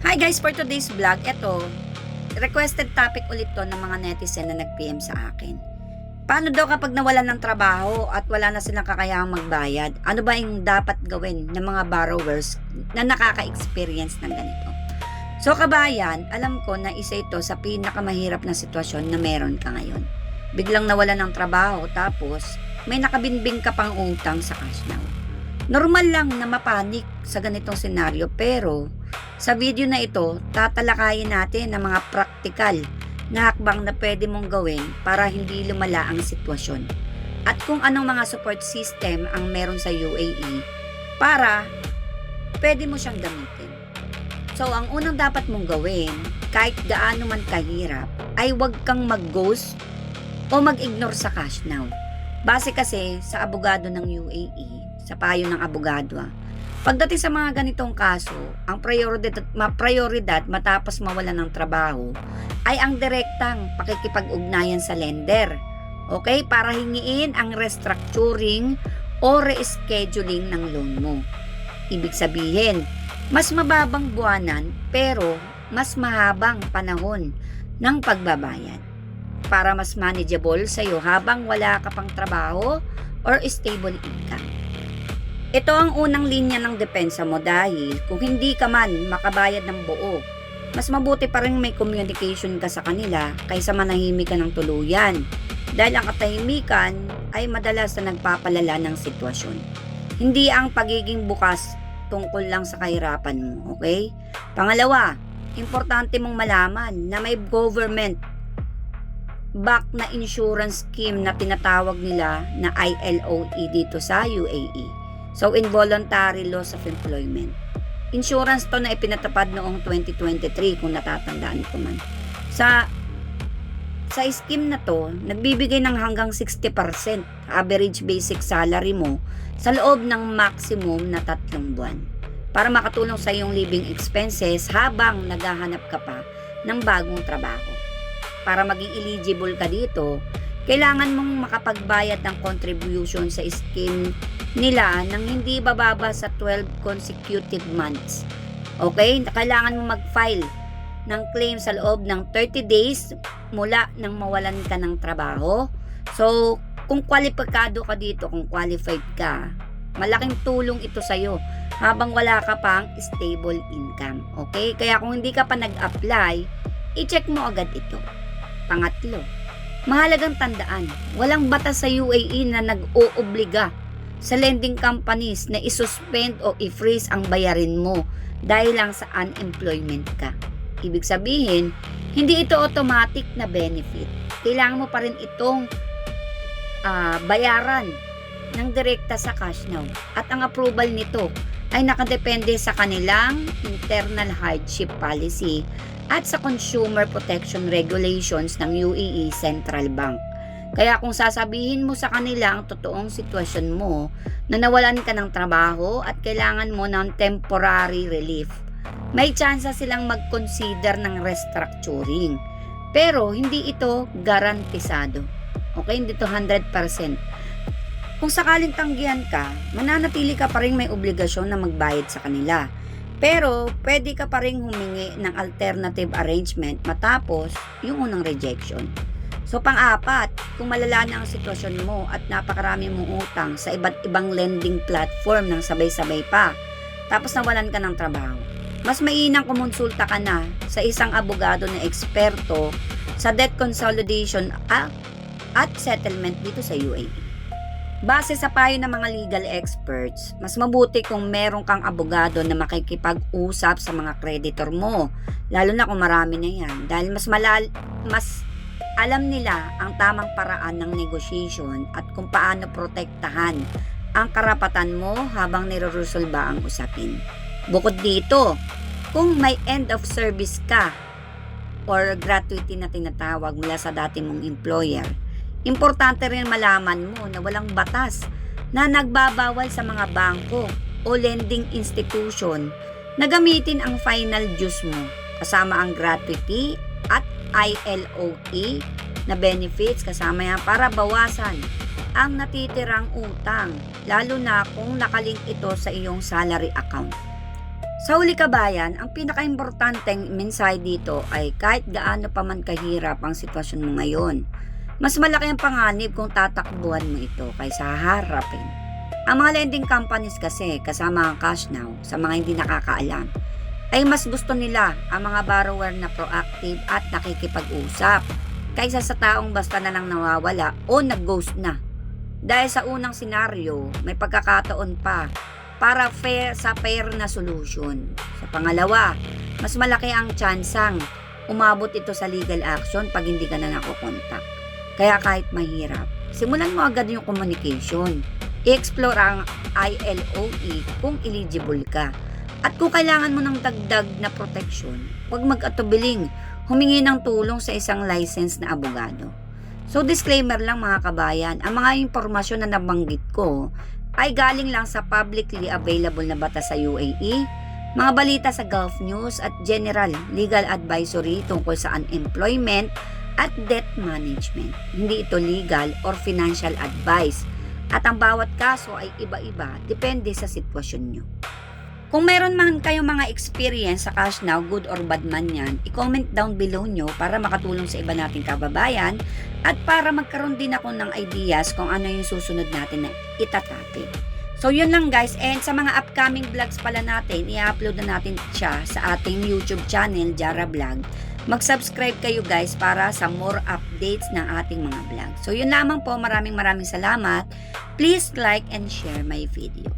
Hi guys, for today's vlog, eto, requested topic ulit to ng mga netizen na nag-PM sa akin. Paano daw kapag nawalan ng trabaho at wala na silang kakayahang magbayad? Ano ba yung dapat gawin ng mga borrowers na nakaka-experience ng ganito? So kabayan, alam ko na isa ito sa pinakamahirap na sitwasyon na meron ka ngayon. Biglang nawalan ng trabaho tapos may nakabinbing ka pang utang sa cash now. Normal lang na mapanik sa ganitong senaryo, pero sa video na ito, tatalakayin natin ang mga praktikal na hakbang na pwede mong gawin para hindi lumala ang sitwasyon. At kung anong mga support system ang meron sa UAE para pwede mo siyang gamitin. So, ang unang dapat mong gawin, kahit gaano man kahirap, ay huwag kang mag-ghost o mag-ignore sa cash now. Base kasi sa abogado ng UAE, sa payo ng abogado, pagdating sa mga ganitong kaso, ang prioridad matapos mawalan ng trabaho ay ang direktang pakikipag-ugnayan sa lender. Okay? Para hingiin ang restructuring o rescheduling ng loan mo. Ibig sabihin, mas mababang buwanan pero mas mahabang panahon ng pagbabayad para mas manageable sa iyo habang wala ka pang trabaho or stable income. Ito ang unang linya ng depensa mo dahil kung hindi ka man makabayad ng buo, mas mabuti pa rin may communication ka sa kanila kaysa manahimik ka ng tuluyan dahil ang katahimikan ay madalas na nagpapalala ng sitwasyon. Hindi ang pagiging bukas tungkol lang sa kahirapan mo, okay? Pangalawa, importante mong malaman na may government back na insurance scheme na tinatawag nila na ILOE dito sa UAE. So, involuntary loss of employment. Insurance to na ipinatapad noong 2023 kung natatandaan ko man. Sa scheme na to, nagbibigay ng hanggang 60% average basic salary mo sa loob ng maximum na 3 buwan para makatulong sa iyong living expenses habang naghahanap ka pa ng bagong trabaho. Para maging eligible ka dito, kailangan mong makapagbayad ng contribution sa scheme nila nang hindi bababa sa 12 consecutive months. Okay? Kailangan mo mag-file ng claim sa loob ng 30 days mula nang mawalan ka ng trabaho. So, kung kwalipikado ka dito, kung qualified ka, malaking tulong ito sa'yo habang wala ka pang stable income. Okay? Kaya kung hindi ka pa nag-apply, i-check mo agad ito. Pangatlo, mahalagang tandaan, walang batas sa UAE na nag-oobliga sa lending companies na isuspend o i-freeze ang bayarin mo dahil lang sa unemployment ka. Ibig sabihin, hindi ito automatic na benefit. Kailangan mo pa rin itong bayaran ng direkta sa cash now. At ang approval nito ay nakadepende sa kanilang internal hardship policy at sa consumer protection regulations ng UAE Central Bank. Kaya kung sasabihin mo sa kanila ang totoong sitwasyon mo na nawalan ka ng trabaho at kailangan mo ng temporary relief, may tsansa silang mag-consider ng restructuring. Pero hindi ito garantisado. Okay, hindi ito 100%. Kung sakaling tanggihan ka, mananatili ka pa rin may obligasyon na magbayad sa kanila. Pero pwede ka pa rin humingi ng alternative arrangement matapos yung unang rejection. So pang-apat, kung malala na ang sitwasyon mo at napakarami mong utang sa iba't ibang lending platform ng sabay-sabay pa, tapos nawalan ka ng trabaho, mas mainam kumonsulta ka na sa isang abogado na eksperto sa debt consolidation at settlement dito sa UAE. Base sa payo ng mga legal experts, mas mabuti kung meron kang abogado na makikipag-usap sa mga creditor mo, lalo na kung marami na yan, dahil mas alam nila ang tamang paraan ng negotiation at kung paano protektahan ang karapatan mo habang nireresolba ang usapin. Bukod dito, kung may end of service ka or gratuity na tinatawag mula sa dati mong employer, importante rin malaman mo na walang batas na nagbabawal sa mga bangko o lending institution na gamitin ang final dues mo kasama ang gratuity at ILOE na benefits kasama yan para bawasan ang natitirang utang, lalo na kung nakalink ito sa iyong salary account. Sa huli kabayan, ang pinakaimportanteng mensahe dito ay kahit gaano pa man kahirap ang sitwasyon mo ngayon, mas malaki ang panganib kung tatakbuhan mo ito kaysa haharapin. Ang mga lending companies kasi, kasama ang Cash Now, sa mga hindi nakakaalam, ay mas gusto nila ang mga borrower na proactive at nakikipag-usap kaysa sa taong basta na lang nawawala o nag-ghost na. Dahil sa unang senaryo, may pagkakataon pa para fair na solution. Sa pangalawa, mas malaki ang tsansang umabot ito sa legal action pag hindi ka na nakokontak. Kaya kahit mahirap, simulan mo agad yung communication. I-explore ang ILOE kung eligible ka. At kung kailangan mo ng dagdag na proteksyon, huwag mag-atubiling humingi ng tulong sa isang licensed na abogado. So disclaimer lang mga kabayan, ang mga impormasyon na nabanggit ko ay galing lang sa publicly available na batas sa UAE, mga balita sa Gulf News at general legal advisory tungkol sa unemployment at debt management. Hindi ito legal or financial advice at ang bawat kaso ay iba-iba depende sa sitwasyon nyo. Kung meron man kayong mga experience sa Cash Now, good or bad man yan, i-comment down below nyo para makatulong sa iba nating kababayan at para magkaroon din ako ng ideas kung ano yung susunod natin na itatopic. So yun lang guys, and sa mga upcoming vlogs pala natin, i-upload na natin siya sa ating YouTube channel, Jara Vlog. Mag-subscribe kayo guys para sa more updates ng ating mga vlog. So yun lamang po, maraming salamat. Please like and share my video.